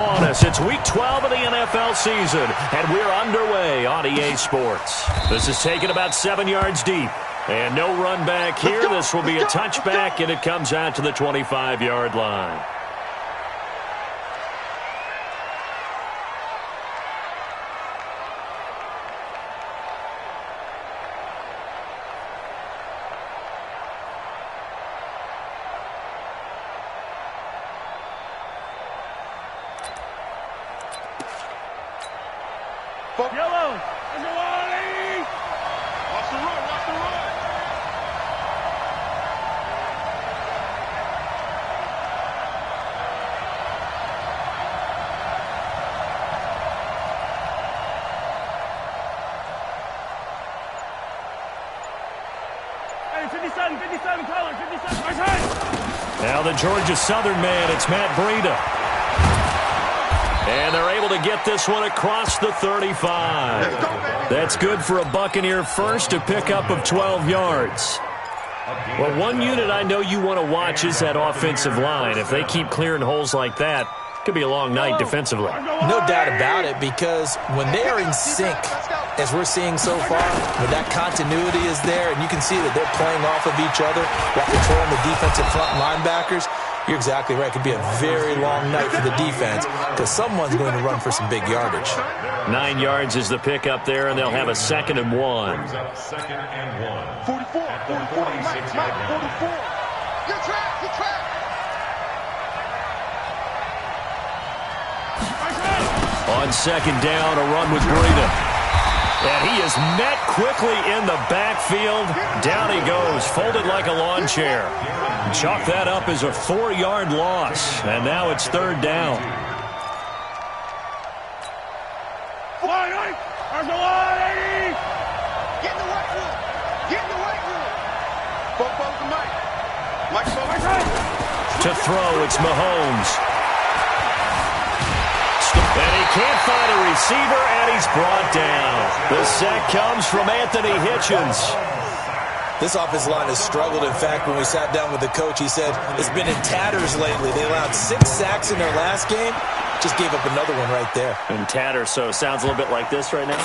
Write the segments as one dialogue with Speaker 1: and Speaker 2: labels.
Speaker 1: On us. It's week 12 of the NFL season, and we're underway on EA Sports. This is taken about 7 yards deep, and no run back here. This will be a touchback, and it comes out to the 25-yard line.
Speaker 2: Yellow, and the line. Watch the run, watch the run. Hey, 57, color, 57, right side.
Speaker 1: Now the Georgia Southern man, it's Matt Breida. And they're able to get this one across the 35. That's good for a Buccaneer first, a pickup of 12 yards. Well, one unit I know you want to watch is that offensive line. If they keep clearing holes like that, it could be a long night defensively.
Speaker 3: No doubt about it, because when they are in sync, as we're seeing so far, when that continuity is there, and you can see that they're playing off of each other while controlling the defensive front linebackers, you're exactly right. It could be a very long night for the defense because someone's going to run for some big yardage.
Speaker 1: 9 yards is the pickup there, and they'll have a 2nd and 1.
Speaker 2: 44, Mike, 44. Good track, good track.
Speaker 1: On 2nd down, a run with Breida. And he is met quickly in the backfield. Down he goes, folded like a lawn chair. Chalk that up as a 4-yard loss. And now it's 3rd down.
Speaker 2: There's the line. Get in the right room. Get in the right room. Both to Mike. Mike's
Speaker 1: To throw, it's Mahomes. And he can't find a receiver, and he's brought down. The sack comes from Anthony Hitchens.
Speaker 3: This offensive line has struggled. In fact, when we sat down with the coach, he said it's been in tatters lately. They allowed 6 sacks in their last game. Just gave up another one right there.
Speaker 1: In tatters, so it sounds a little bit like this right now?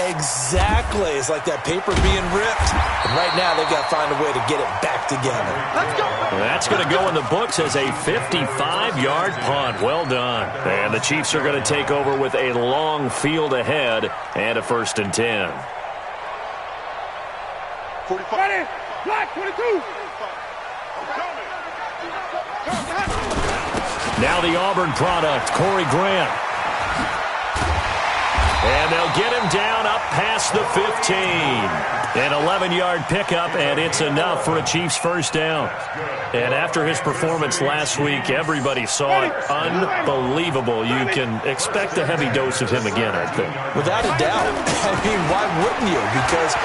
Speaker 3: Exactly. It's like that paper being ripped. And right now, they've got to find a way to get it back together.
Speaker 2: Let's go.
Speaker 1: That's going to go in the books as a 55-yard punt. Well done. And the Chiefs are going to take over with a long field ahead and a 1st and 10.
Speaker 2: 45. Ready. Black 22.
Speaker 1: Now the Auburn product, Corey Grant. And they'll get him down up past the 15. An 11-yard pickup, and it's enough for a Chiefs 1st down. And after his performance last week, everybody saw it. Unbelievable. You can expect a heavy dose of him again, I think.
Speaker 3: Without a doubt. I mean, why wouldn't you? Because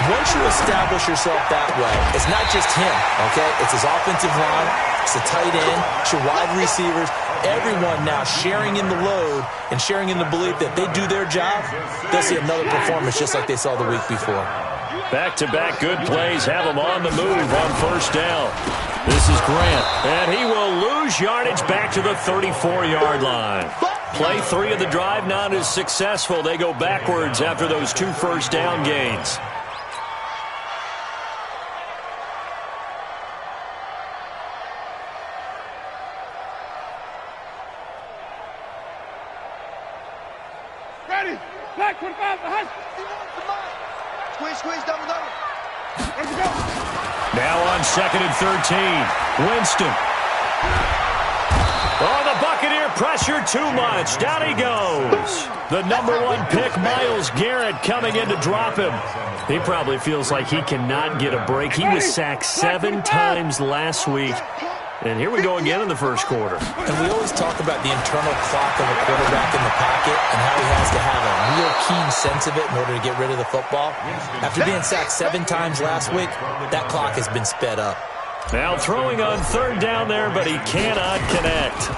Speaker 3: once you establish yourself that way, it's not just him, okay? It's his offensive line, it's the tight end, it's your wide receivers, everyone now sharing in the load and sharing in the belief that they do their job, they'll see another performance just like they saw the week before.
Speaker 1: Back-to-back good plays have him on the move on 1st down. This is Grant, and he will lose yardage back to the 34-yard line. Play 3 of the drive not as successful. They go backwards after those 2 1st down gains.
Speaker 2: Ready. Black 25 behind. Squeeze, double. Let's go.
Speaker 1: Now on 2nd and 13. Winston. Oh, the Buccaneer pressure too much. Down he goes. The number 1 pick, Myles Garrett, coming in to drop him. He probably feels like he cannot get a break. He was sacked 7 times last week. And here we go again in the 1st quarter.
Speaker 3: And we always talk about the internal clock of a quarterback in the pocket and how he has to have a real keen sense of it in order to get rid of the football. After being sacked 7 times last week, that clock has been sped up.
Speaker 1: Now throwing on 3rd down there, but he cannot connect.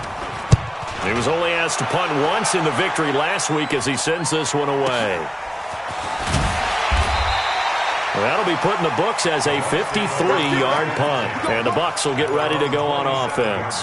Speaker 1: He was only asked to punt once in the victory last week as he sends this one away. That'll be put in the books as a 53-yard punt. And the Bucs will get ready to go on offense.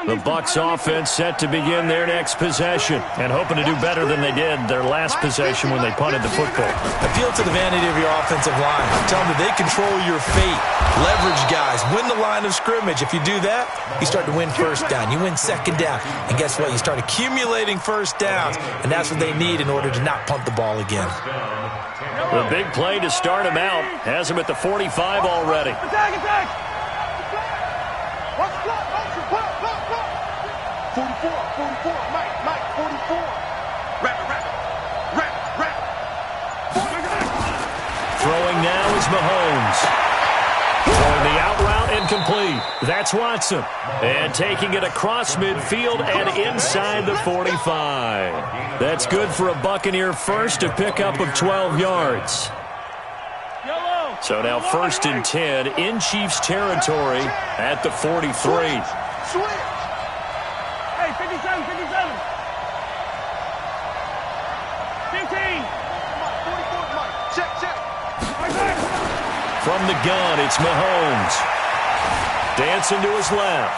Speaker 1: The Bucs offense set to begin their next possession and hoping to do better than they did their last possession when they punted the football.
Speaker 3: Appeal to the vanity of your offensive line. Tell them that they control your fate. Leverage guys. Win the line of scrimmage. If you do that, you start to win first down. You win second down. And guess what? You start accumulating first downs, and that's what they need in order to not punt the ball again.
Speaker 1: The big play to start him out has him at the 45 already.
Speaker 2: Attack, attack! 44, Mike, 44. Wrap.
Speaker 1: Throwing now is Mahomes. Throwing the out route incomplete. That's Watson. And taking it across midfield and inside the 45. That's good for a Buccaneer first, a pickup of 12 yards. So now 1st and 10 in Chiefs territory at the 43.
Speaker 2: Switch.
Speaker 4: Hey, 57. 15.
Speaker 2: 44, Mike. Check.
Speaker 1: From the gun, it's Mahomes. Dancing to his left.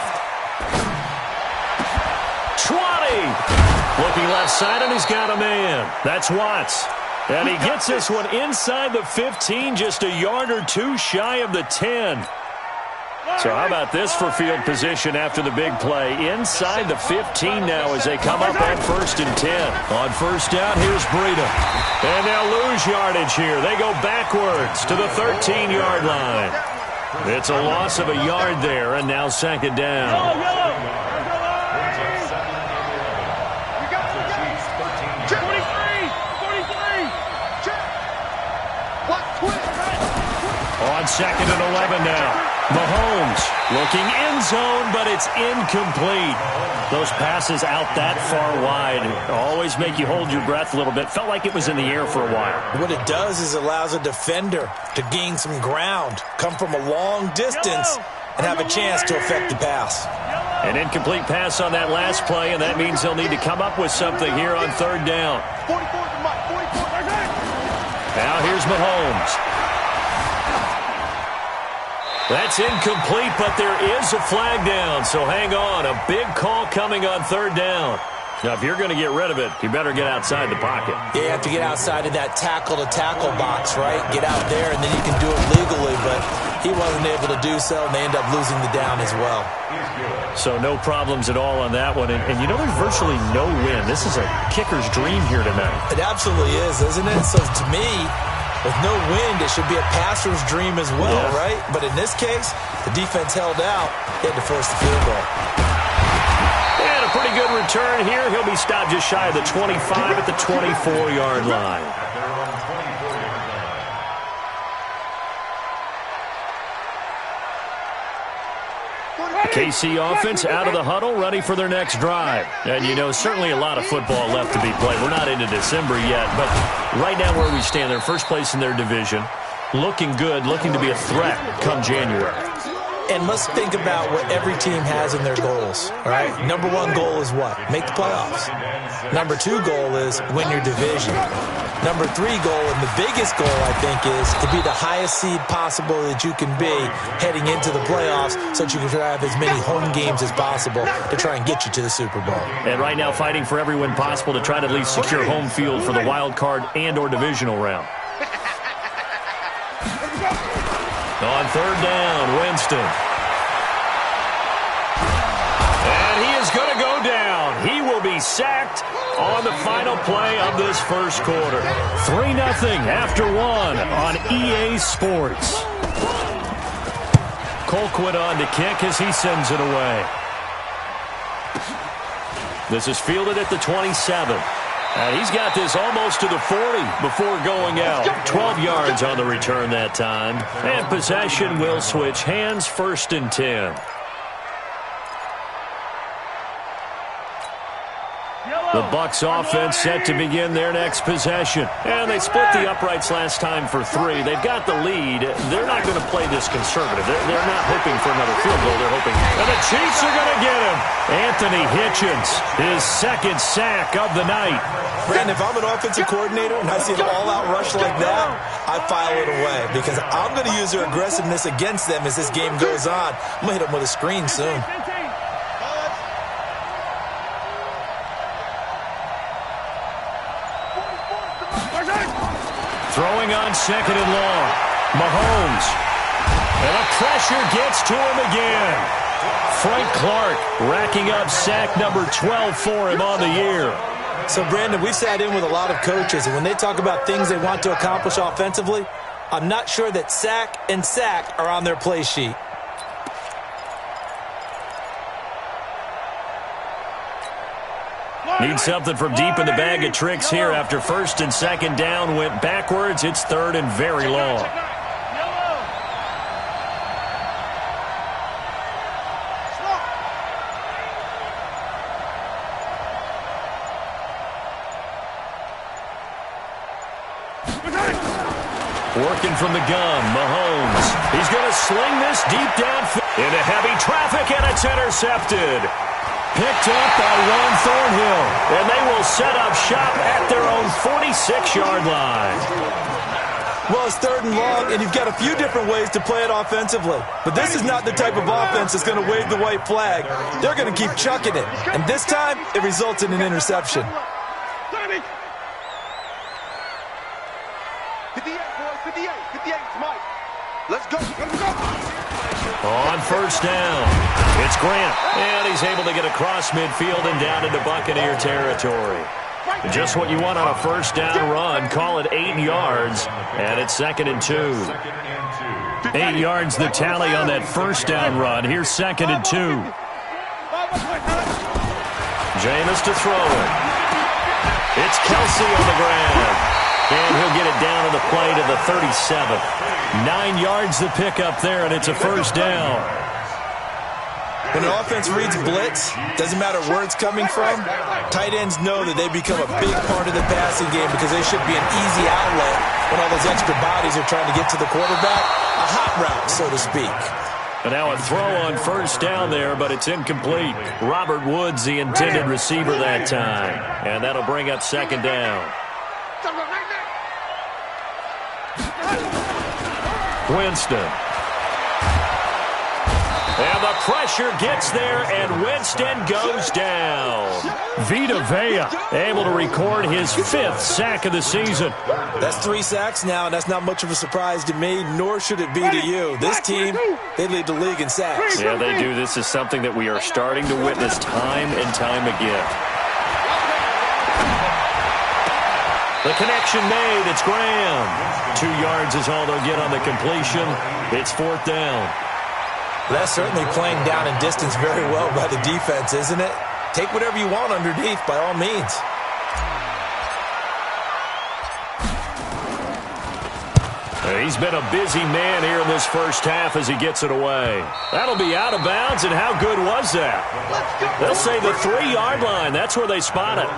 Speaker 1: 20. Looking left side, and he's got a man. That's Watts. And he gets this one inside the 15, just a yard or two shy of the 10. So how about this for field position after the big play? Inside the 15 now as they come up on 1st and 10. On first down, here's Breida. And they'll lose yardage here. They go backwards to the 13-yard line. It's a loss of a yard there, and now 2nd down. On 2nd and 11 now. Mahomes looking end zone, but it's incomplete. Those passes out that far wide always make you hold your breath a little bit. Felt like it was in the air for a while.
Speaker 3: What it does is it allows a defender to gain some ground, come from a long distance, and have a chance to affect the pass.
Speaker 1: An incomplete pass on that last play, and that means they'll need to come up with something here on 3rd down.
Speaker 2: 44 to Mike. 44.
Speaker 1: Now here's Mahomes. That's incomplete, but there is a flag down, so hang on. A big call coming on 3rd down. Now, if you're going to get rid of it, you better get outside the pocket.
Speaker 3: Yeah, you have to get outside of that tackle-to-tackle box, right? Get out there, and then you can do it legally, but he wasn't able to do so, and they end up losing the down as well.
Speaker 1: So no problems at all on that one. And you know, there's virtually no win. This is a kicker's dream here tonight.
Speaker 3: It absolutely is, isn't it? So to me, with no wind, it should be a passer's dream as well, right? But in this case, the defense held out. They had to force the field goal.
Speaker 1: And a pretty good return here. He'll be stopped just shy of the 25 at the 24-yard line. KC offense out of the huddle, ready for their next drive. And, you know, certainly a lot of football left to be played. We're not into December yet, but right now where we stand, they're first place in their division, looking good, looking to be a threat come January.
Speaker 3: And let's think about what every team has in their goals, all right? Number 1 goal is what? Make the playoffs. Number 2 goal is win your division. Number 3 goal, and the biggest goal, I think, is to be the highest seed possible that you can be heading into the playoffs so that you can try to have as many home games as possible to try and get you to the Super Bowl.
Speaker 1: And right now fighting for every win possible to try to at least secure home field for the wild card and or divisional round. On 3rd down, Winston. And he is going to go down. He will be sacked on the final play of this first quarter. 3-0 after 1 on EA Sports. Colquitt on to kick as he sends it away. This is fielded at the 27. And he's got this almost to the 40 before going out. 12 yards on the return that time. And possession will switch hands, 1st and 10. The Bucs offense set to begin their next possession. And they split the uprights last time for 3. They've got the lead. They're not going to play this conservative. They're not hoping for another field goal. They're hoping. And the Chiefs are going to get him. Anthony Hitchens, his 2nd sack of the night.
Speaker 3: Brandon, if I'm an offensive coordinator and I see an all-out rush like that, I file it away because I'm going to use their aggressiveness against them as this game goes on. I'm going to hit them with a screen soon.
Speaker 1: Throwing on 2nd and long. Mahomes. And the pressure gets to him again. Frank Clark racking up sack number 12 for him on the year.
Speaker 3: So, Brandon, we've sat in with a lot of coaches, and when they talk about things they want to accomplish offensively, I'm not sure that sack and sack are on their play sheet.
Speaker 1: Need something from deep in the bag of tricks here after 1st and 2nd down went backwards. It's 3rd and very long. Working from the gun, Mahomes. He's going to sling this deep downfield into heavy traffic, and it's intercepted. Picked up by Juan Thornhill, and they will set up shop at their own 46-yard line.
Speaker 3: Well, it's 3rd and long, and you've got a few different ways to play it offensively. But this is not the type of offense that's going to wave the white flag. They're going to keep chucking it. And this time, it results in an interception.
Speaker 2: 58, boys, 58, 58, Mike. Let's go, let's go.
Speaker 1: On 1st down, it's Grant, and he's able to get across midfield and down into Buccaneer territory. Just what you want on a 1st down run. Call it 8 yards, and it's 2nd and 2. 8 yards the tally on that 1st down run. Here's 2nd and 2. Jameis to throw it. It's Kelsey on the ground. And he'll get it down to the play to the 37. 9 yards the pickup there, and it's a 1st down.
Speaker 3: When an offense reads blitz, doesn't matter where it's coming from, tight ends know that they become a big part of the passing game because they should be an easy outlet when all those extra bodies are trying to get to the quarterback. A hot route, so to speak.
Speaker 1: And now a throw on 1st down there, but it's incomplete. Robert Woods, the intended receiver that time. And that'll bring up 2nd down. Winston. And the pressure gets there, and Winston goes down. Vita Vea able to record his 5th sack of the season.
Speaker 3: That's 3 sacks now, and that's not much of a surprise to me, nor should it be to you. This team, they lead the league in sacks.
Speaker 1: Yeah, they do. This is something that we are starting to witness time and time again. The connection made. It's Graham. 2 yards is all they'll get on the completion. It's 4th down.
Speaker 3: That's certainly playing down and distance very well by the defense, isn't it? Take whatever you want underneath, by all means.
Speaker 1: He's been a busy man here in this 1st half as he gets it away. That'll be out of bounds, and how good was that? They'll say the 3-yard line. That's where they spot it.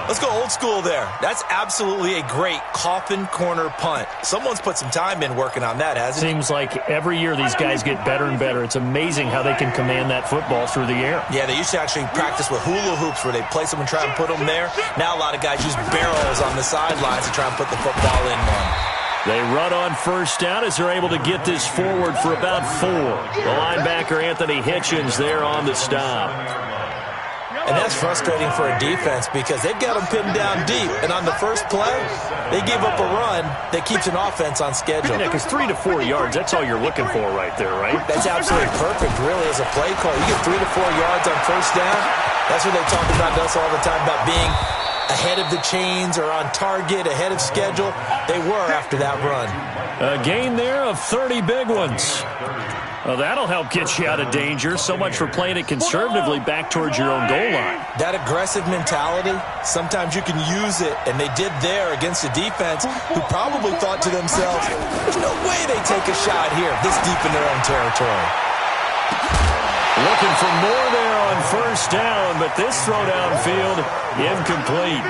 Speaker 3: Let's go old school there. That's absolutely a great coffin corner punt. Someone's put some time in working on that, hasn't it?
Speaker 1: Seems like every year these guys get better and better. It's amazing how they can command that football through the air.
Speaker 3: Yeah, they used to actually practice with hula hoops where they place them and try and put them there. Now a lot of guys use barrels on the sidelines to try and put the football in one.
Speaker 1: They run on 1st down as they're able to get this forward for about 4. The linebacker, Anthony Hitchens, there on the stop.
Speaker 3: And that's frustrating for a defense because they've got them pinned down deep. And on the first play, they give up a run that keeps an offense on schedule.
Speaker 1: Yeah, because 3 to 4 yards, that's all you're looking for right there, right?
Speaker 3: That's absolutely perfect, really, as a play call. You get 3 to 4 yards on 1st down. That's what they talk about us all the time, about being ahead of the chains or on target, ahead of schedule. They were after that run.
Speaker 1: A gain there of 30 big ones. Well, that'll help get you out of danger. So much for playing it conservatively back towards your own goal line.
Speaker 3: That aggressive mentality, sometimes you can use it, and they did there against a defense who probably thought to themselves, there's no way they take a shot here this deep in their own territory.
Speaker 1: Looking for more there on 1st down, but this throw downfield, incomplete.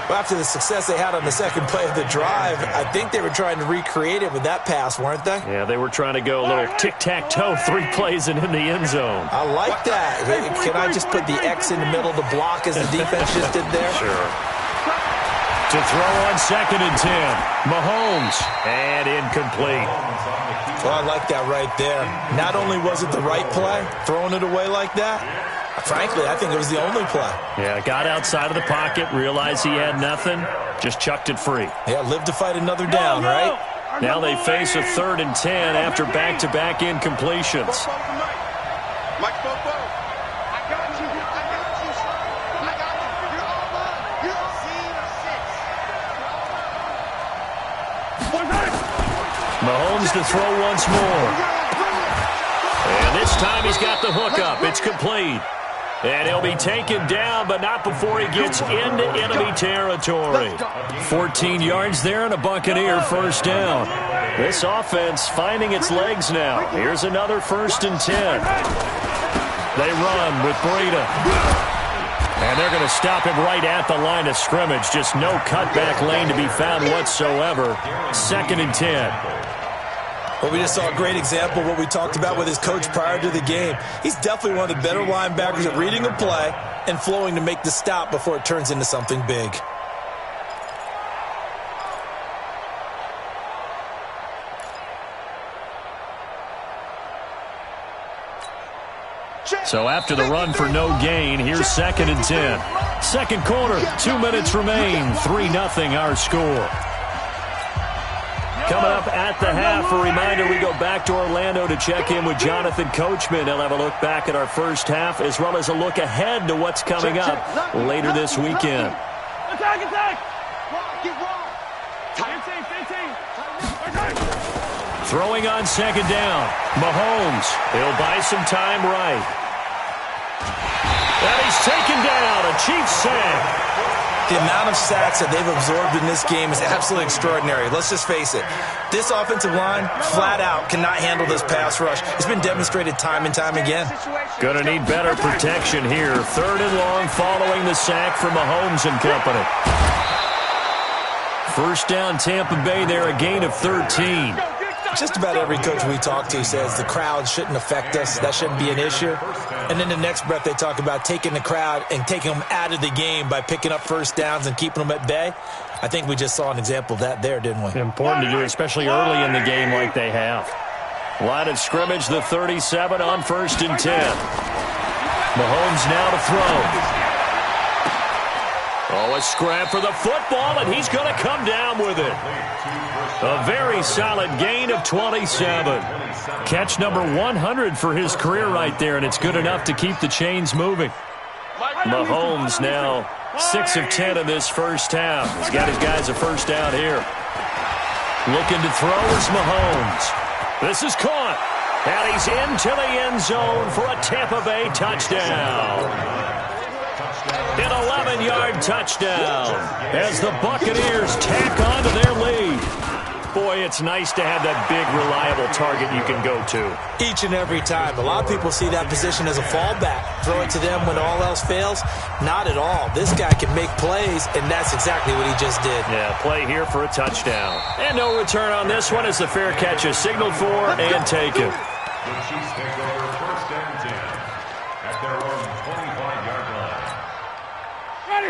Speaker 3: Well, after the success they had on the 2nd play of the drive, I think they were trying to recreate it with that pass, weren't they?
Speaker 1: Yeah, they were trying to go a little tic-tac-toe, 3 plays and in the end zone.
Speaker 3: I like that. Can I just put the X in the middle to block as the defense just did there?
Speaker 1: Sure. To throw on 2nd and 10. Mahomes, and incomplete.
Speaker 3: Well, I like that right there. Not only was it the right play, throwing it away like that, Frankly, I think it was the only play.
Speaker 1: Yeah, got outside of the pocket, realized he had nothing, just chucked it free.
Speaker 3: Yeah, live to fight another down, right?
Speaker 1: Now they face a 3rd and 10 after back-to-back incompletions.
Speaker 2: Mike Bobo. I got you. I got you. I got you. You're all mine. You're all
Speaker 1: Mahomes to throw once more. And this time he's got the hook up. It's complete. And he'll be taken down, but not before he gets into enemy territory. 14 yards there and a Buccaneer first down. This offense finding its legs now. Here's another 1st and 10. They run with Breida. And they're going to stop him right at the line of scrimmage. Just no cutback lane to be found whatsoever. 2nd and 10.
Speaker 3: Well, we just saw a great example of what we talked about with his coach prior to the game. He's definitely one of the better linebackers at reading a play and flowing to make the stop before it turns into something big.
Speaker 1: So after the run for no gain, here's 2nd and 10. Second quarter, 2 minutes remain. 3-0 our score. Coming up at the half, a reminder, we go back to Orlando to check in with Jonathan Coachman. He'll have a look back at our first half as well as a look ahead to what's coming up later this weekend.
Speaker 4: Attack, attack!
Speaker 1: Throwing on 2nd down. Mahomes, he'll buy some time right. And he's taken down, a Chiefs sack.
Speaker 3: The amount of sacks that they've absorbed in this game is absolutely extraordinary. Let's just face it. This offensive line, flat out, cannot handle this pass rush. It's been demonstrated time and time again.
Speaker 1: Gonna need better protection here. 3rd and long following the sack from Mahomes and company. First down, Tampa Bay there, a gain of 13.
Speaker 3: Just about every coach we talk to says the crowd shouldn't affect us. That shouldn't be an issue. And then the next breath they talk about taking the crowd and taking them out of the game by picking up first downs and keeping them at bay. I think we just saw an example of that there, didn't we?
Speaker 1: Important to do, especially early in the game like they have. Line of scrimmage, the 37 on 1st and 10. Mahomes now to throw. Oh, a scrap for the football, and he's going to come down with it. A very solid gain of 27. Catch number 100 for his career right there, and it's good enough to keep the chains moving. Mahomes now 6 of 10 in this first half. He's got his guys a first down here. Looking to throw is Mahomes. This is caught, and he's into the end zone for a Tampa Bay touchdown. An 11-yard touchdown as the Buccaneers tack on to their lead. Boy, it's nice to have that big, reliable target you can go to.
Speaker 3: Each and every time. A lot of people see that position as a fallback. Throw it to them when all else fails. Not at all. This guy can make plays, and that's exactly what he just did.
Speaker 1: Yeah, play here for a touchdown. And no return on this one as the fair catch is signaled for and taken.
Speaker 5: The Chiefs take over 1st and 10 at their own 25-yard line.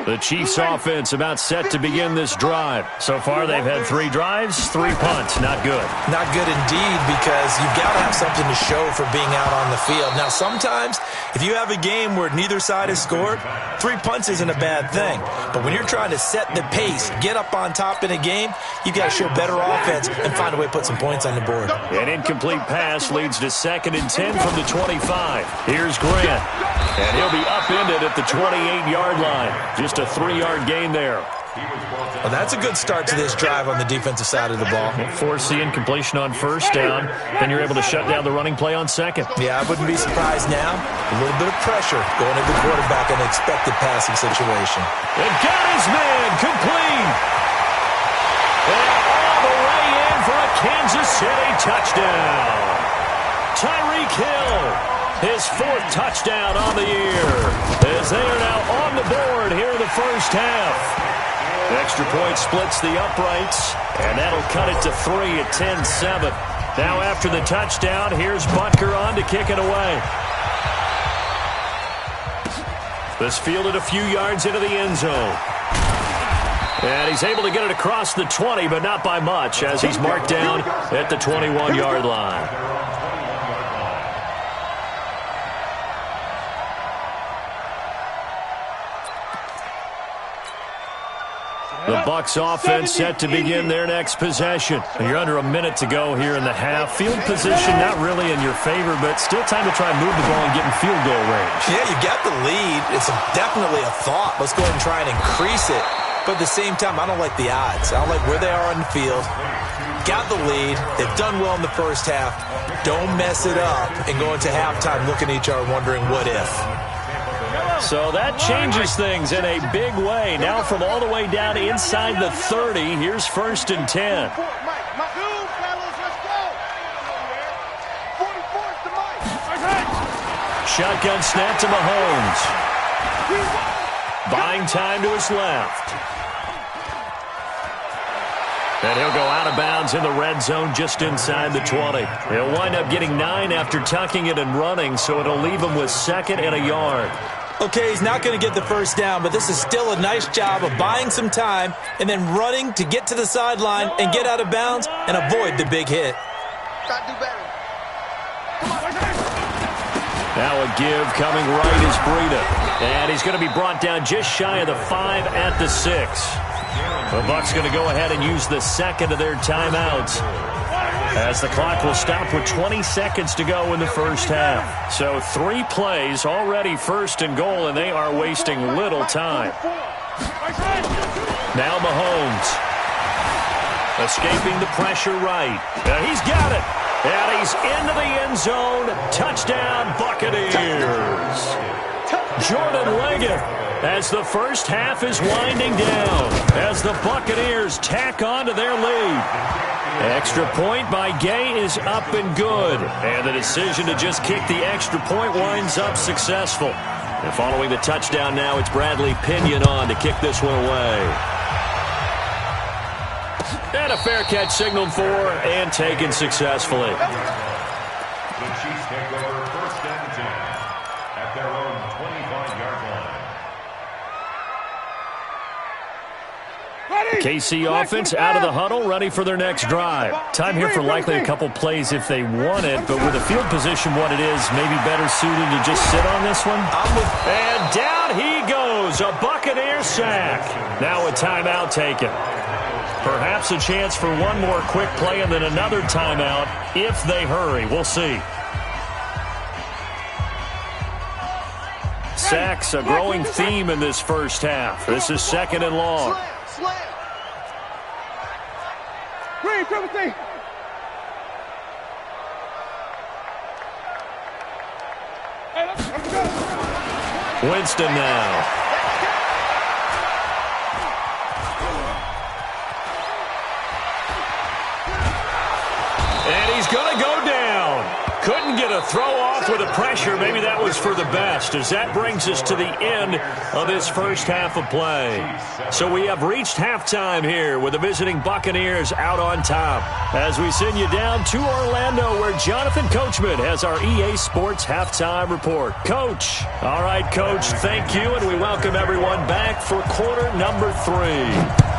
Speaker 1: The Chiefs offense about set to begin this drive. So far they've had 3 drives, 3 punts. Not good.
Speaker 3: Not good indeed, because you've got to have something to show for being out on the field. Now, sometimes if you have a game where neither side has scored, 3 punts isn't a bad thing. But when you're trying to set the pace, get up on top in a game, you've got to show better offense and find a way to put some points on the board.
Speaker 1: An incomplete pass leads to 2nd and 10 from the 25. Here's Grant. And he'll be upended at the 28-yard line. Just a 3-yard gain there.
Speaker 3: Well, that's a good start to this drive on the defensive side of the ball.
Speaker 1: Force the incompletion on first down, then you're able to shut down the running play on second.
Speaker 3: Yeah, I wouldn't be surprised now. A little bit of pressure going at the quarterback in an expected passing situation.
Speaker 1: And got his man complete. And all the way in for a Kansas City touchdown. Tyreek Hill. His 4th touchdown on the year as they are now on the board here in the first half. Extra point splits the uprights, and that'll cut it to 3 at 10-7. Now after the touchdown, here's Butker on to kick it away. This fielded a few yards into the end zone. And he's able to get it across the 20, but not by much as he's marked down at the 21-yard line. The Bucs offense set to begin their next possession. You're under a minute to go here in the half. Field position not really in your favor, but still time to try and move the ball and get in field goal range.
Speaker 3: Yeah, you got the lead. It's definitely a thought. Let's go ahead and try and increase it. But at the same time, I don't like the odds. I don't like where they are on the field. Got the lead. They've done well in the first half. Don't mess it up and go into halftime looking at each other wondering what if.
Speaker 1: So that changes things in a big way. Now from all the way down inside the 30, here's 1st and 10. Shotgun snap to Mahomes. Buying time to his left. And he'll go out of bounds in the red zone just inside the 20. He'll wind up getting 9 after tucking it and running, so it'll leave him with 2nd and a yard.
Speaker 3: Okay, he's not going to get the first down, but this is still a nice job of buying some time and then running to get to the sideline and get out of bounds and avoid the big hit.
Speaker 2: Gotta do better.
Speaker 1: Now a give coming right is Breida. And he's going to be brought down just shy of the 5 at the 6. The Bucs going to go ahead and use the 2nd of their timeouts, as the clock will stop with 20 seconds to go in the first half. So 3 plays, already 1st and goal, and they are wasting little time. Now Mahomes. Escaping the pressure right. He's got it. And he's into the end zone. Touchdown, Buccaneers. Jordan Leggett, as the first half is winding down, as the Buccaneers tack on to their lead. Extra point by Gay is up and good. And the decision to just kick the extra point winds up successful. And following the touchdown now, it's Bradley Pinion on to kick this one away. And a fair catch signaled for and taken successfully.
Speaker 5: The Chiefs take over 1st and 10 at their own 25-yard line.
Speaker 1: KC offense out of the huddle, ready for their next drive. Time here for likely a couple plays if they want it, but with the field position what it is, maybe better suited to just sit on this one. And down he goes, a Buccaneer sack. Now a timeout taken. Perhaps a chance for one more quick play and then another timeout if they hurry. We'll see. Sacks, a growing theme in this first half. This is 2nd and long. Winston now. And he's going to go down. Couldn't get a throw off with the pressure. Maybe that was for the best, as that brings us to the end of this first half of play. So we have reached halftime here with the visiting Buccaneers out on top, as we send you down to Orlando, where Jonathan Coachman has our EA Sports halftime report. Coach. All right, Coach, thank you, and we welcome everyone back for quarter number 3.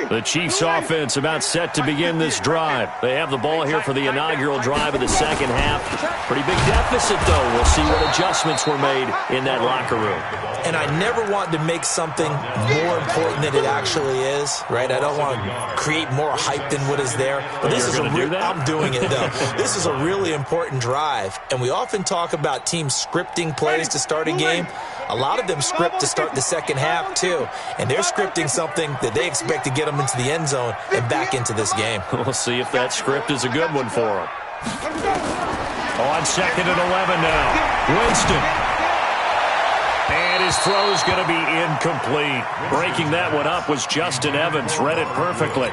Speaker 1: The Chiefs offense about set to begin this drive. They have the ball here for the inaugural drive of the second half. Pretty big deficit, though. We'll see what adjustments were made in that locker room.
Speaker 3: And I never want to make something more important than it actually is, right? I don't want to create more hype than what is there. But this is I'm doing it, though. This is a really important drive. And we often talk about teams scripting plays to start a game. A lot of them script to start the second half, too. And they're scripting something that they expect to get them into the end zone and back into this game.
Speaker 1: We'll see if that script is a good one for them. On 2nd and 11 now. Winston. And his throw is going to be incomplete. Breaking that one up was Justin Evans. Read it perfectly.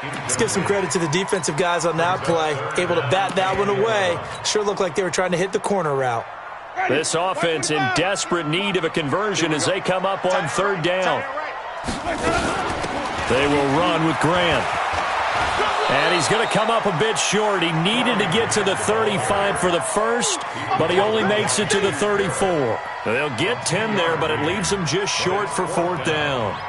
Speaker 3: Let's give some credit to the defensive guys on that play. Able to bat that one away. Sure looked like they were trying to hit the corner route.
Speaker 1: This offense in desperate need of a conversion as they come up on 3rd down. They will run with Grant. And he's going to come up a bit short. He needed to get to the 35 for the first, but he only makes it to the 34. They'll get 10 there, but it leaves them just short for 4th down.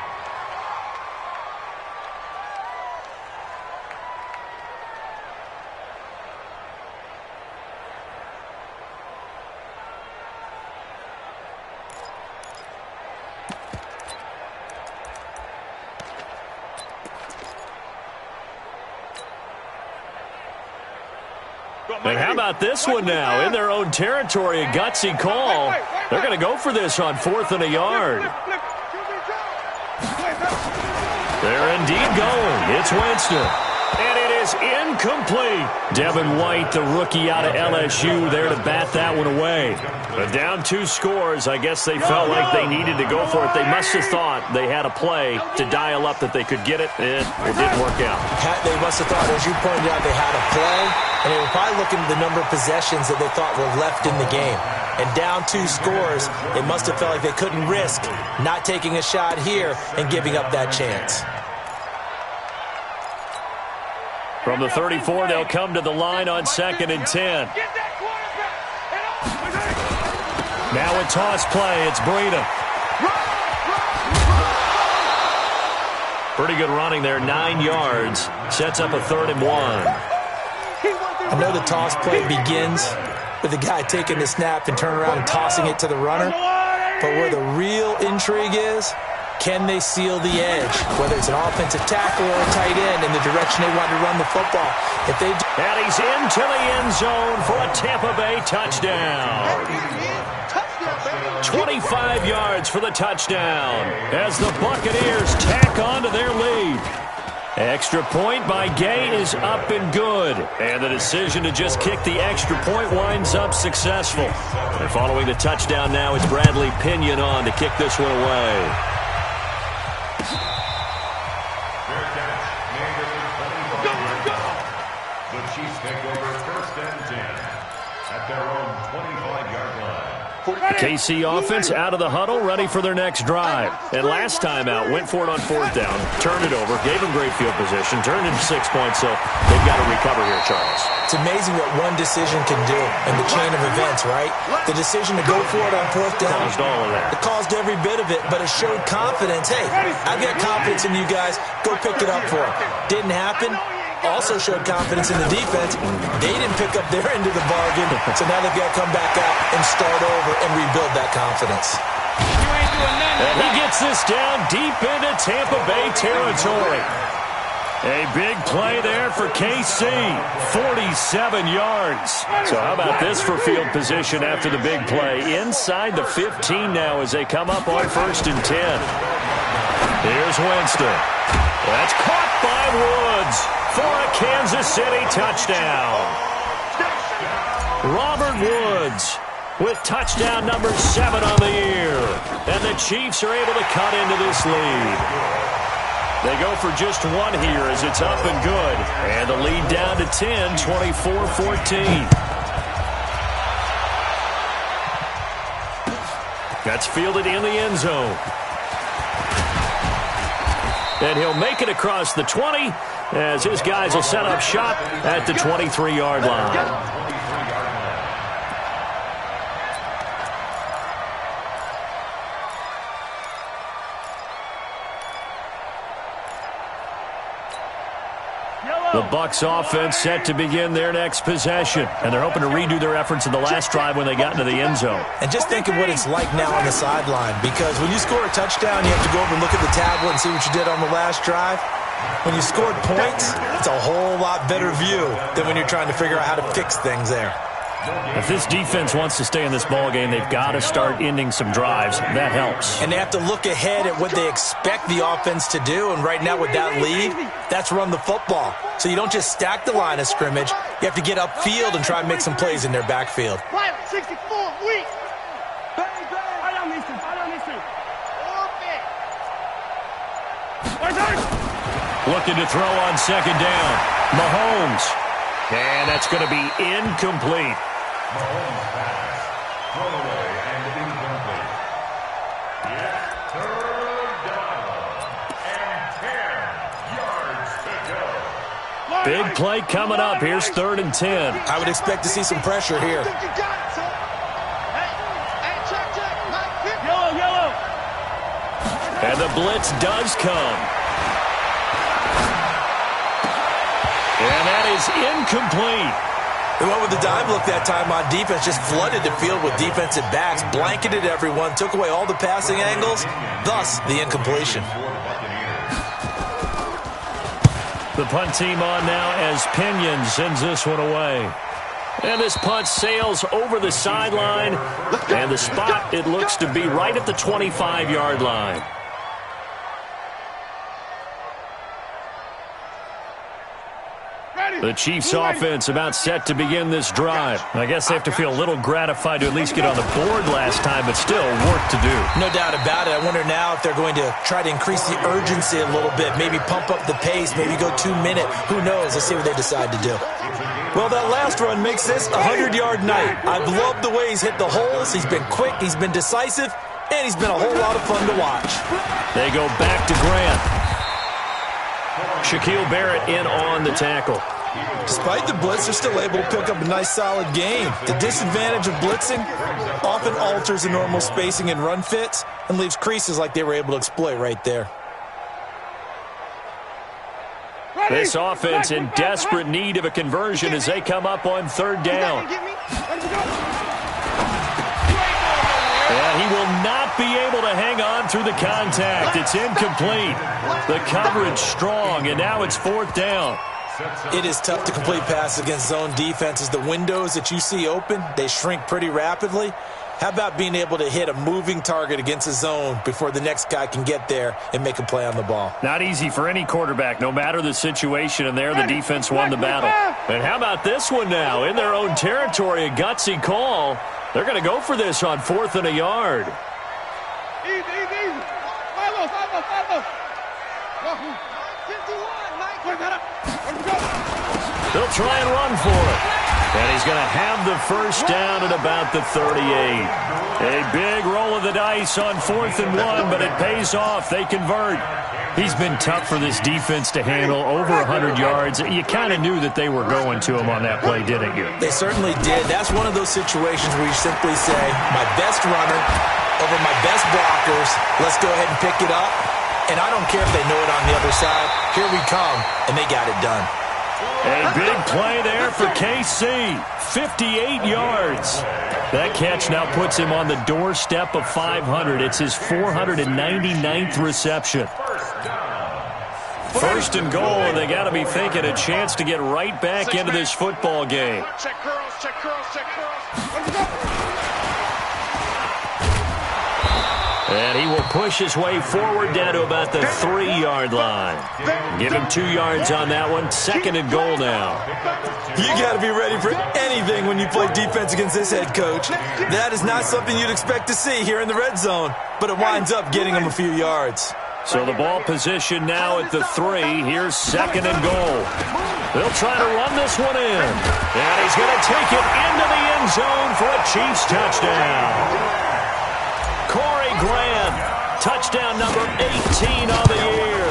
Speaker 1: And how about this one now? In their own territory, a gutsy call. They're going to go for this on 4th and a yard. They're indeed going. It's Winston. And it is incomplete. Devin White, the rookie out of LSU, there to bat that one away. But down 2 scores, I guess they felt like they needed to go for it. They must have thought they had a play to dial up that they could get it, and it didn't work out.
Speaker 3: They must have thought, as you pointed out, they had a play, and they were probably looking at the number of possessions that they thought were left in the game. And down 2 scores, they must have felt like they couldn't risk not taking a shot here and giving up that chance.
Speaker 1: From the 34, they'll come to the line on 2nd and 10. Now a toss play. It's Breida. Pretty good running there, 9 yards. Sets up a 3rd and 1.
Speaker 3: I know the toss play begins with the guy taking the snap and turning around and tossing it to the runner. But where the real intrigue is, can they seal the edge, whether it's an offensive tackle or a tight end in the direction they want to run the football? If they do,
Speaker 1: and he's into the end zone for a Tampa Bay touchdown. 25 yards for the touchdown as the Buccaneers tack on to their lead. Extra point by Gay is up and good. And the decision to just kick the extra point winds up successful. And following the touchdown now, it's Bradley Pinion on to kick this one away.
Speaker 5: The Chiefs take over 1st and 10 at their own 25-yard line.
Speaker 1: The KC offense out of the huddle, ready for their next drive. And last time out, went for it on 4th down, turned it over, gave them great field position, turned into 6 points, so they've got to recover here, Charles.
Speaker 3: It's amazing what one decision can do in the chain of events, right? The decision to go for it on 4th down.
Speaker 1: Caused all of that.
Speaker 3: It caused every bit of it, but it showed confidence. Hey, I've got confidence in you guys. Go pick it up for it. Didn't happen. Also showed confidence in the defense. They didn't pick up their end of the bargain, so now they've got to come back out and start over and rebuild that confidence.
Speaker 1: And he gets this down deep into Tampa Bay territory. A big play there for KC, 47 yards. So how about this for field position after the big play? Inside the 15 now as they come up on 1st and 10. Here's Winston. That's caught by Woods for a Kansas City touchdown. Robert Woods with touchdown number 7 on the year. And the Chiefs are able to cut into this lead. They go for just 1 here as it's up and good. And the lead down to 10, 24-14. That's fielded in the end zone. And he'll make it across the 20 as his guys will set up shop at the 23-yard line. The Bucs offense set to begin their next possession. And they're hoping to redo their efforts in the last drive when they got into the end zone.
Speaker 3: And just think of what it's like now on the sideline. Because when you score a touchdown, you have to go over and look at the tablet and see what you did on the last drive. When you scored points, it's a whole lot better view than when you're trying to figure out how to fix things there.
Speaker 1: If this defense wants to stay in this ballgame, they've got to start ending some drives. That helps.
Speaker 3: And they have to look ahead at what they expect the offense to do. And right now with that lead, that's run the football. So you don't just stack the line of scrimmage. You have to get upfield and try and make some plays in their backfield.
Speaker 2: 64 weeks.
Speaker 1: Looking to throw on 2nd down. Mahomes. And that's going to be incomplete.
Speaker 5: Mahomes pass. Thrown away and incomplete. It's 3rd down and 10 yards to go.
Speaker 1: Big play coming up. Here's 3rd and 10.
Speaker 3: I would expect to see some pressure here.
Speaker 4: Yellow.
Speaker 1: And the blitz does come. And that is incomplete.
Speaker 3: They went with the dive look that time on defense, just flooded the field with defensive backs, blanketed everyone, took away all the passing angles, thus the incompletion.
Speaker 1: The punt team on now as Pinion sends this one away. And this punt sails over the sideline. And the spot, it looks to be right at the 25-yard line. The Chiefs offense about set to begin this drive. I guess they have to feel a little gratified to at least get on the board last time, but still work to do.
Speaker 3: No doubt about it. I wonder now if they're going to try to increase the urgency a little bit, maybe pump up the pace, maybe go 2 minute. Who knows? Let's see what they decide to do. Well, that last run makes this a 100-yard night. I've loved the way he's hit the holes. He's been quick, he's been decisive, and he's been a whole lot of fun to watch.
Speaker 1: They go back to Grant. Shaquille Barrett in on the tackle.
Speaker 3: Despite the blitz, they're still able to pick up a nice, solid gain. The disadvantage of blitzing often alters the normal spacing and run fits and leaves creases like they were able to exploit right there.
Speaker 1: This offense in desperate need of a conversion as they come up on third down. And he will not be able to hang on through the contact. It's incomplete. The coverage strong, and now it's fourth down.
Speaker 3: It is tough to complete passes against zone defenses. The windows that you see open, they shrink pretty rapidly. How about being able to hit a moving target against a zone before the next guy can get there and make a play on the ball?
Speaker 1: Not easy for any quarterback, no matter the situation, and there the defense won the battle. And how about this one now? In their own territory, a gutsy call. They're going to go for this on 4th and a yard.
Speaker 4: Easy, easy, easy. Follow. 51, Mike.
Speaker 1: They'll try and run for it. And he's going to have the first down at about the 38. A big roll of the dice on 4th and 1, but it pays off. They convert. He's been tough for this defense to handle, over 100 yards. You kind of knew that they were going to him on that play, didn't you?
Speaker 3: They certainly did. That's one of those situations where you simply say, my best runner over my best blockers. Let's go ahead and pick it up. And I don't care if they know it on the other side. Here we come, and they got it done.
Speaker 1: A big play there for KC. 58 yards. That catch now puts him on the doorstep of 500. It's his 499th reception. First and goal, and they got to be thinking a chance to get right back into this football game.
Speaker 2: Check curls, check curls, check curls.
Speaker 1: And he will push his way forward down to about the 3-yard line. Give him 2 yards on that one. Second and goal now.
Speaker 3: You got to be ready for anything when you play defense against this head coach. That is not something you'd expect to see here in the red zone, but it winds up getting him a few yards.
Speaker 1: So the ball position now at the 3. Here's second and goal. They'll try to run this one in. And he's going to take it into the end zone for a Chiefs touchdown. Grant, touchdown number 18 on the year,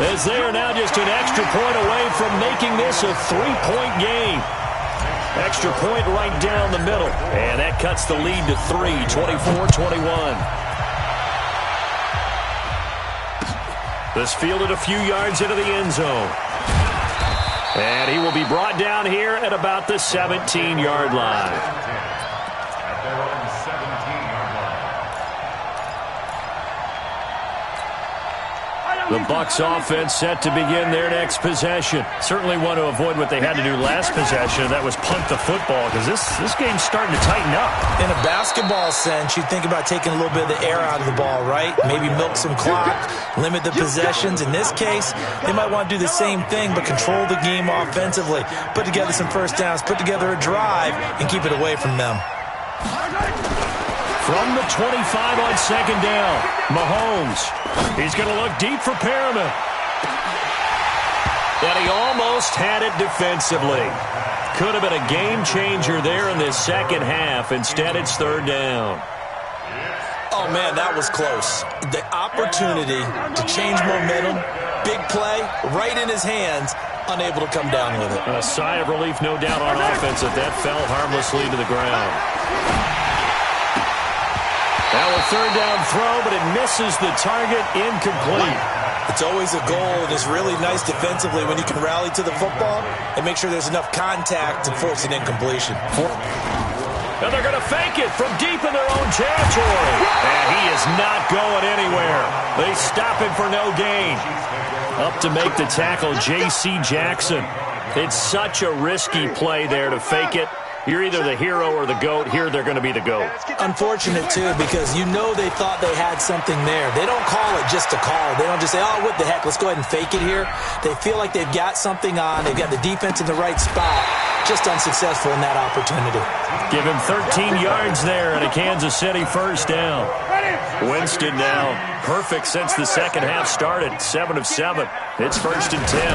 Speaker 1: as they are now just an extra point away from making this a 3-point game. Extra point right down the middle, and that cuts the lead to 3, 24-21. This fielded a few yards into the end zone. And he will be brought down here at about the 17-yard line. The Bucs offense set to begin their next possession. Certainly want to avoid what they had to do last possession. That was punt the football, because this game's starting to tighten up.
Speaker 3: In a basketball sense, you think about taking a little bit of the air out of the ball, right? Maybe milk some clock, limit the possessions. In this case, they might want to do the same thing, but control the game offensively. Put together some first downs, put together a drive, and keep it away from them.
Speaker 1: From the 25 on second down, Mahomes. He's going to look deep for Perriman. And he almost had it defensively. Could have been a game changer there in this second half. Instead, it's third down.
Speaker 3: Oh, man, that was close. The opportunity to change momentum, big play, right in his hands, unable to come down with it.
Speaker 1: A sigh of relief, no doubt, on offense if that fell harmlessly to the ground. Now a third down throw, but it misses the target, incomplete.
Speaker 3: It's always a goal, and it's really nice defensively when you can rally to the football and make sure there's enough contact to force an incompletion.
Speaker 1: And they're going to fake it from deep in their own territory. And he is not going anywhere. They stop him for no gain. Up to make the tackle, J.C. Jackson. It's such a risky play there to fake it. You're either the hero or the GOAT. Here they're going to be the GOAT.
Speaker 3: Unfortunate, too, because you know they thought they had something there. They don't call it just to call. They don't just say, oh, what the heck, let's go ahead and fake it here. They feel like they've got something on. They've got the defense in the right spot. Just unsuccessful in that opportunity.
Speaker 1: Give him 13 yards there and a Kansas City first down. Winston now perfect since the second half started. 7 of 7. It's 1st and 10.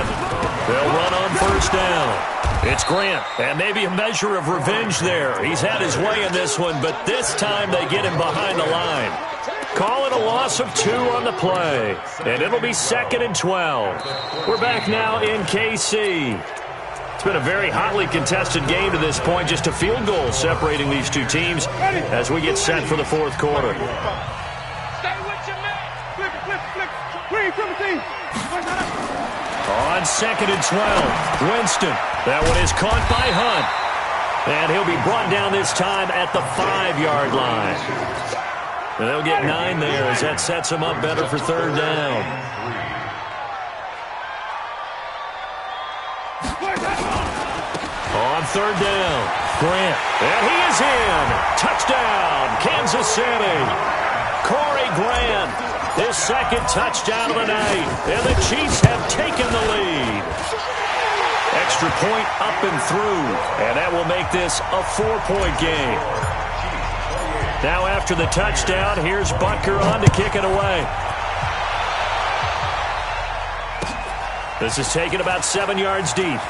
Speaker 1: They'll run on first down. It's Grant, and maybe a measure of revenge there. He's had his way in this one, but this time they get him behind the line. Call it a loss of 2 on the play, and it'll be 2nd and 12. We're back now in KC. It's been a very hotly contested game to this point. Just a field goal separating these two teams as we get set for the fourth quarter.
Speaker 4: Stay with your man. Flip it, flip it, flip it. Green, triple team.
Speaker 1: On 2nd and 12, Winston. That one is caught by Hunt. And he'll be brought down this time at the 5-yard line. And they'll get 9 there as that sets them up better for 3rd down. On 3rd down, Grant. And he is in. Touchdown, Kansas City. Corey Grant, his 2nd touchdown of the night. And the Chiefs have taken the lead. Extra point up and through. And that will make this a 4-point game. Now after the touchdown, here's Butker on to kick it away. This is taken about 7 yards deep.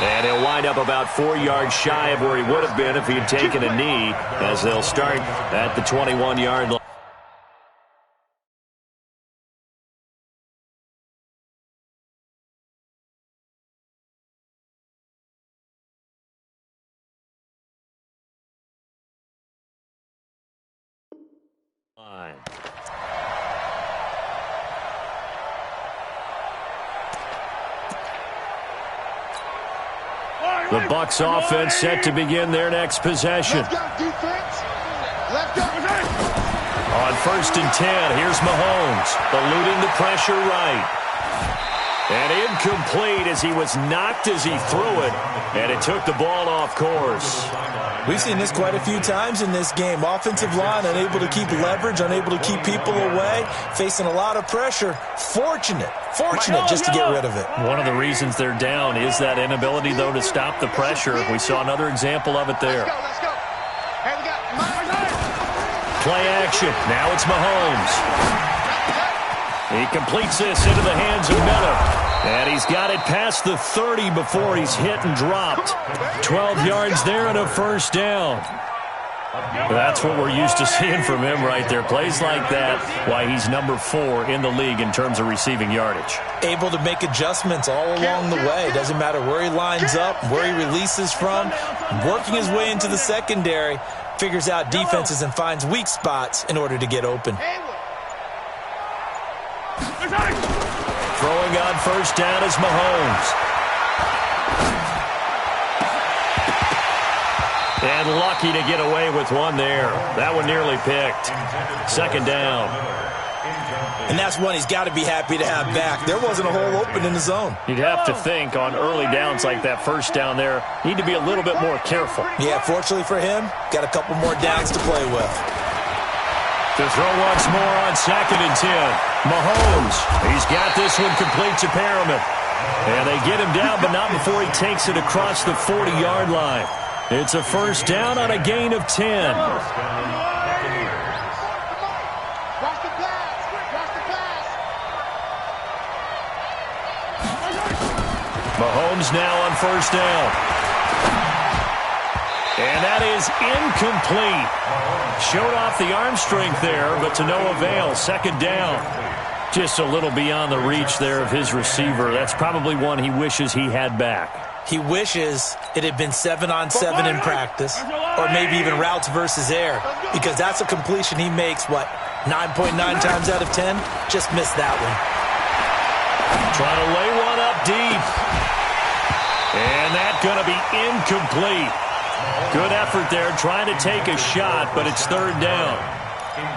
Speaker 1: And he'll wind up about 4 yards shy of where he would have been if he had taken a knee, as they'll start at the 21-yard line. The Bucs offense set to begin their next possession.
Speaker 2: Let's go, defense. Let's go.
Speaker 1: On 1st and 10, here's Mahomes, eluding the pressure right. And incomplete as he was knocked as he threw it, and it took the ball off course.
Speaker 3: We've seen this quite a few times in this game. Offensive line unable to keep leverage, unable to keep people away, facing a lot of pressure. Fortunate just to get rid of it.
Speaker 1: One of the reasons they're down is that inability, though, to stop the pressure. We saw another example of it there.
Speaker 2: Let's go. Hey, we got
Speaker 1: Play action. Now it's Mahomes. He completes this into the hands of Miller. And he's got it past the 30 before he's hit and dropped. 12 yards there and a first down. That's what we're used to seeing from him right there. Plays like that, why he's number 4 in the league in terms of receiving yardage.
Speaker 3: Able to make adjustments all along the way. Doesn't matter where he lines up, where he releases from. Working his way into the secondary. Figures out defenses and finds weak spots in order to get open.
Speaker 1: Throwing on first down is Mahomes. And lucky to get away with one there. That one nearly picked. 2nd down.
Speaker 3: And that's one he's got to be happy to have back. There wasn't a hole open in the zone.
Speaker 1: You'd have to think on early downs like that first down there, need to be a little bit more careful.
Speaker 3: Yeah, fortunately for him, got a couple more downs to play with.
Speaker 1: To throw once more on 2nd and 10. Mahomes, he's got this one complete to Perriman. And they get him down, but not before he takes it across the 40-yard line. It's a first down on a gain of 10. Mahomes now on first down. And that is incomplete. Showed off the arm strength there, but to no avail. 2nd down. Just a little beyond the reach there of his receiver. That's probably one he wishes he had back.
Speaker 3: He wishes it had been 7-on-7 in practice, or maybe even routes versus air, because that's a completion he makes, 9.9 times out of 10? Just missed that one.
Speaker 1: Trying to lay one up deep. And that's going to be incomplete. Good effort there, trying to take a shot, but it's 3rd down.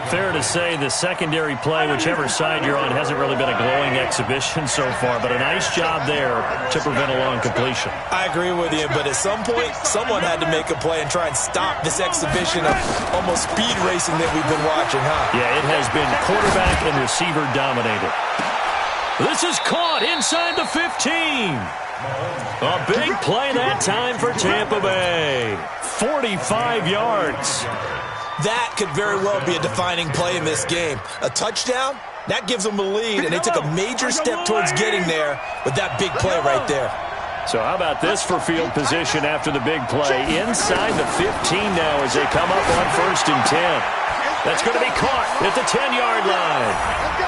Speaker 1: Fair to say the secondary play, whichever side you're on, hasn't really been a glowing exhibition so far, but a nice job there to prevent a long completion.
Speaker 3: I agree with you, but at some point, someone had to make a play and try and stop this exhibition of almost speed racing that we've been watching, huh?
Speaker 1: Yeah, it has been quarterback and receiver dominated. This is caught inside the 15. A big play that time for Tampa Bay. 45 yards.
Speaker 3: That could very well be a defining play in this game. A touchdown, that gives them a lead, and they took a major step towards getting there with that big play right there.
Speaker 1: So how about this for field position after the big play? Inside the 15 now as they come up on 1st and 10. That's going to be caught at the 10-yard line.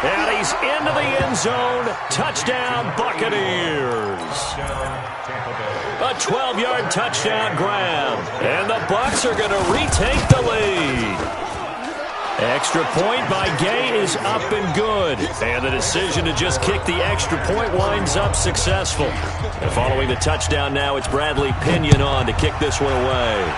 Speaker 1: And he's into the end zone. Touchdown, Buccaneers. A 12-yard touchdown grab. And the Bucs are going to retake the lead. Extra point by Gay is up and good. And the decision to just kick the extra point winds up successful. And following the touchdown now, it's Bradley Pinion on to kick this one away.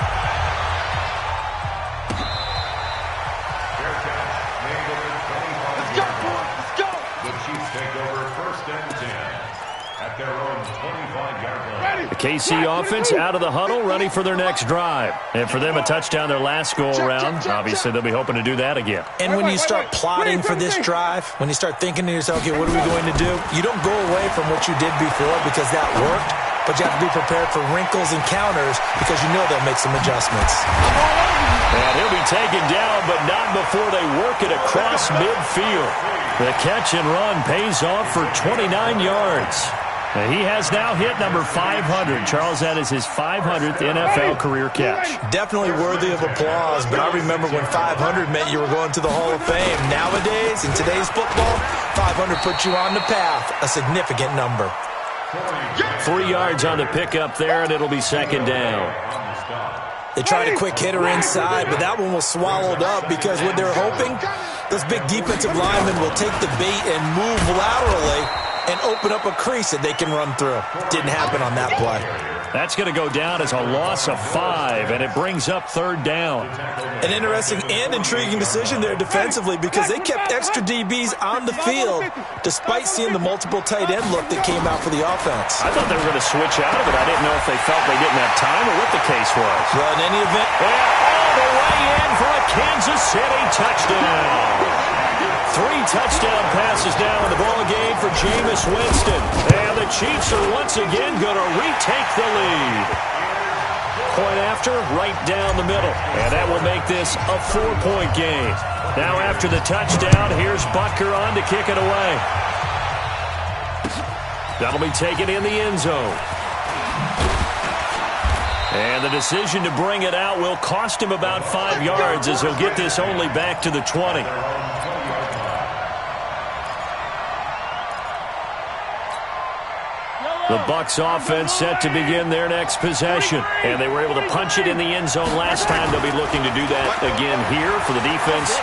Speaker 1: KC offense out of the huddle, ready for their next drive. And for them, a touchdown their last go-around. Obviously, they'll be hoping to do that again.
Speaker 3: And when you start plotting for this drive, when you start thinking to yourself, okay, what are we going to do? You don't go away from what you did before because that worked, but you have to be prepared for wrinkles and counters because you know they'll make some adjustments.
Speaker 1: And he'll be taken down, but not before they work it across midfield. The catch and run pays off for 29 yards. He has now hit number 500. Charles, that is his 500th NFL career catch.
Speaker 3: Definitely worthy of applause, but I remember when 500 meant you were going to the Hall of Fame. Nowadays, in today's football, 500 puts you on the path, a significant number.
Speaker 1: 3 yards on the pickup there, and it'll be 2nd down.
Speaker 3: They tried a quick hitter inside, but that one was swallowed up because what they're hoping, those big defensive linemen will take the bait and move laterally and open up a crease that they can run through. Didn't happen on that play.
Speaker 1: That's going to go down as a loss of 5, and it brings up 3rd down.
Speaker 3: An interesting and intriguing decision there defensively because they kept extra DBs on the field despite seeing the multiple tight end look that came out for the offense.
Speaker 1: I thought they were going to switch out of it. I didn't know if they felt they didn't have time or what the case was.
Speaker 3: Well, in any event,
Speaker 1: and all the way in for a Kansas City touchdown. 3 touchdown passes now in the ball game for Jameis Winston. And the Chiefs are once again going to retake the lead. Point after, right down the middle. And that will make this a 4-point game. Now after the touchdown, here's Butker on to kick it away. That'll be taken in the end zone. And the decision to bring it out will cost him about 5 yards as he'll get this only back to the 20. The Bucs offense set to begin their next possession. And they were able to punch it in the end zone last time. They'll be looking to do that again here for the defense.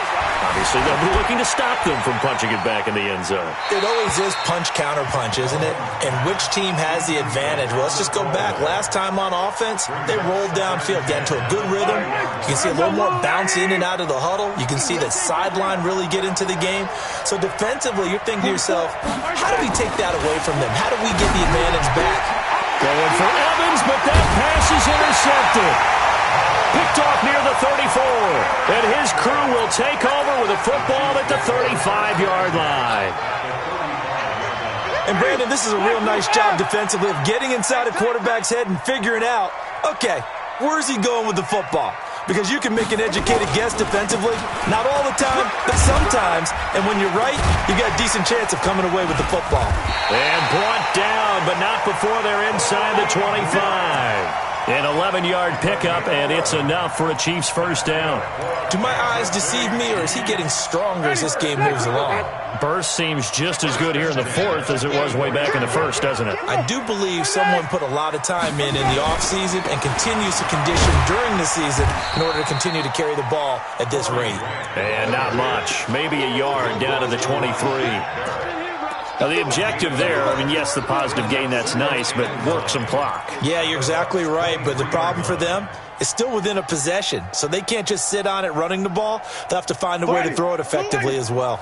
Speaker 1: Obviously, they'll be looking to stop them from punching it back in the end zone.
Speaker 3: It always is punch-counter-punch, isn't it? And which team has the advantage? Well, let's just go back. Last time on offense, they rolled downfield, got into a good rhythm. You can see a little more bounce in and out of the huddle. You can see that sideline really get into the game. So defensively, you're thinking to yourself, how do we take that away from them? How do we get the advantage back?
Speaker 1: Going for Evans, but that pass is intercepted. Picked off near the 34. And his crew will take over with a football at the 35-yard line.
Speaker 3: And Brandon, this is a real nice job defensively of getting inside a quarterback's head and figuring out, okay, where's he going with the football? Because you can make an educated guess defensively. Not all the time, but sometimes. And when you're right, you got a decent chance of coming away with the football.
Speaker 1: And brought down, but not before they're inside the 25. An 11-yard pickup, and it's enough for a Chiefs first down.
Speaker 3: Do my eyes deceive me, or is he getting stronger as this game moves along?
Speaker 1: Burst seems just as good here in the fourth as it was way back in the first, doesn't it?
Speaker 3: I do believe someone put a lot of time in the offseason and continues to condition during the season in order to continue to carry the ball at this rate.
Speaker 1: And not much. Maybe a yard down to the 23. Now, the objective there, I mean, yes, the positive gain, that's nice, but work some clock.
Speaker 3: Yeah, you're exactly right, but the problem for them, It's still within a possession, so they can't just sit on it running the ball. They'll have to find a way to throw it effectively as well.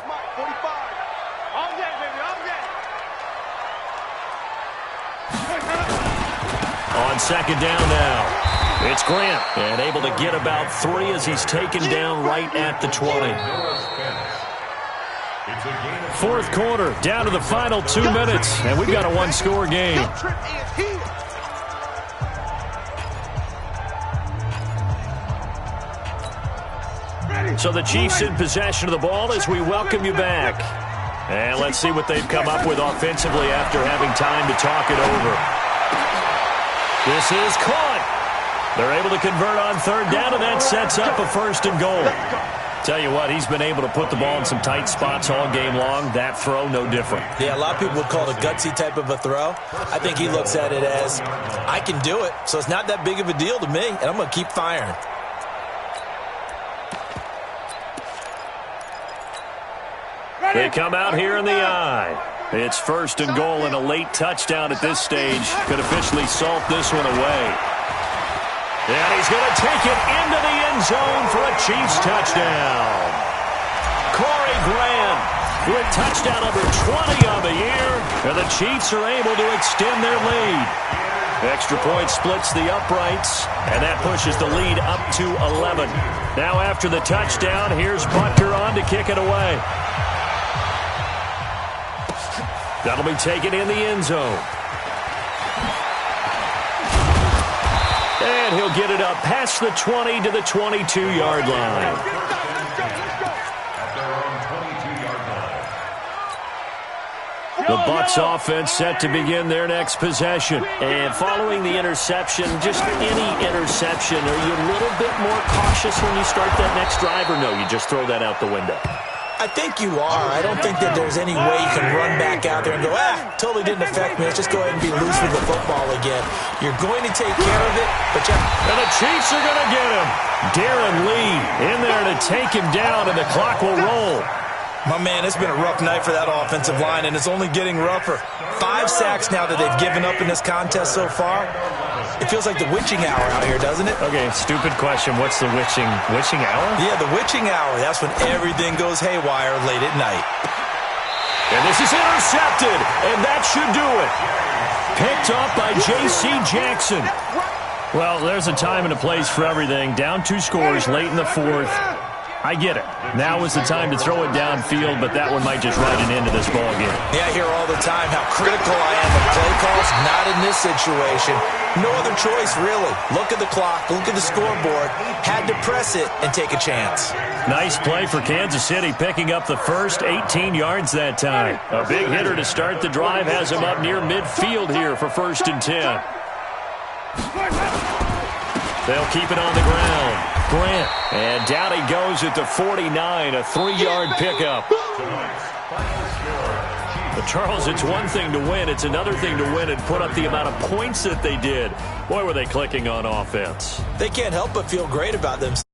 Speaker 1: On second down now, it's Grant, and able to get about 3 as he's taken down right at the 20. Fourth quarter, down to the final 2 minutes, and we've got a one-score game. So the Chiefs in possession of the ball as we welcome you back. And let's see what they've come up with offensively after having time to talk it over. This is caught. They're able to convert on third down, and that sets up a 1st and goal. Tell you what, he's been able to put the ball in some tight spots all game long. That throw, no different.
Speaker 3: Yeah, a lot of people would call it a gutsy type of a throw. I think he looks at it as, I can do it, so it's not that big of a deal to me, and I'm going to keep firing.
Speaker 1: They come out here in the eye. It's 1st and goal, and a late touchdown at this stage could officially salt this one away. And he's going to take it into the end zone for a Chiefs touchdown. Corey Grant with touchdown number 20 on the year, and the Chiefs are able to extend their lead. Extra point splits the uprights, and that pushes the lead up to 11. Now after the touchdown, here's Butker on to kick it away. That'll be taken in the end zone. And he'll get it up past the 20 to the 22-yard line. The Bucs offense set to begin their next possession. And following the interception, just any interception, are you a little bit more cautious when you start that next drive, or no, you just throw that out the window?
Speaker 3: I think you are. I don't think that there's any way you can run back out there and go, totally didn't affect me. Let's just go ahead and be loose with the football again. You're going to take care of it, but
Speaker 1: and the Chiefs are going to get him. Darren Lee in there to take him down, and the clock will roll.
Speaker 3: My man, it's been a rough night for that offensive line, and it's only getting rougher. 5 sacks now that they've given up in this contest so far. It feels like the witching hour out here, doesn't it?
Speaker 1: Okay, stupid question. What's the witching hour?
Speaker 3: Yeah, the witching hour. That's when everything goes haywire late at night.
Speaker 1: And this is intercepted, and that should do it. Picked up by J.C. Jackson. Well, there's a time and a place for everything. Down 2 scores late in the 4th. I get it. Now is the time to throw it downfield, but that one might just write an end to this ball game.
Speaker 3: Yeah, I hear all the time how critical I am of play calls. Not in this situation. No other choice, really. Look at the clock. Look at the scoreboard. Had to press it and take a chance.
Speaker 1: Nice play for Kansas City, picking up the first 18 yards that time. A big hitter to start the drive has him up near midfield here for 1st and 10. They'll keep it on the ground. Grant, and down he goes at the 49, a 3-yard pickup. But Charles, it's one thing to win. It's another thing to win and put up the amount of points that they did. Boy, were they clicking on offense.
Speaker 3: They can't help but feel great about themselves.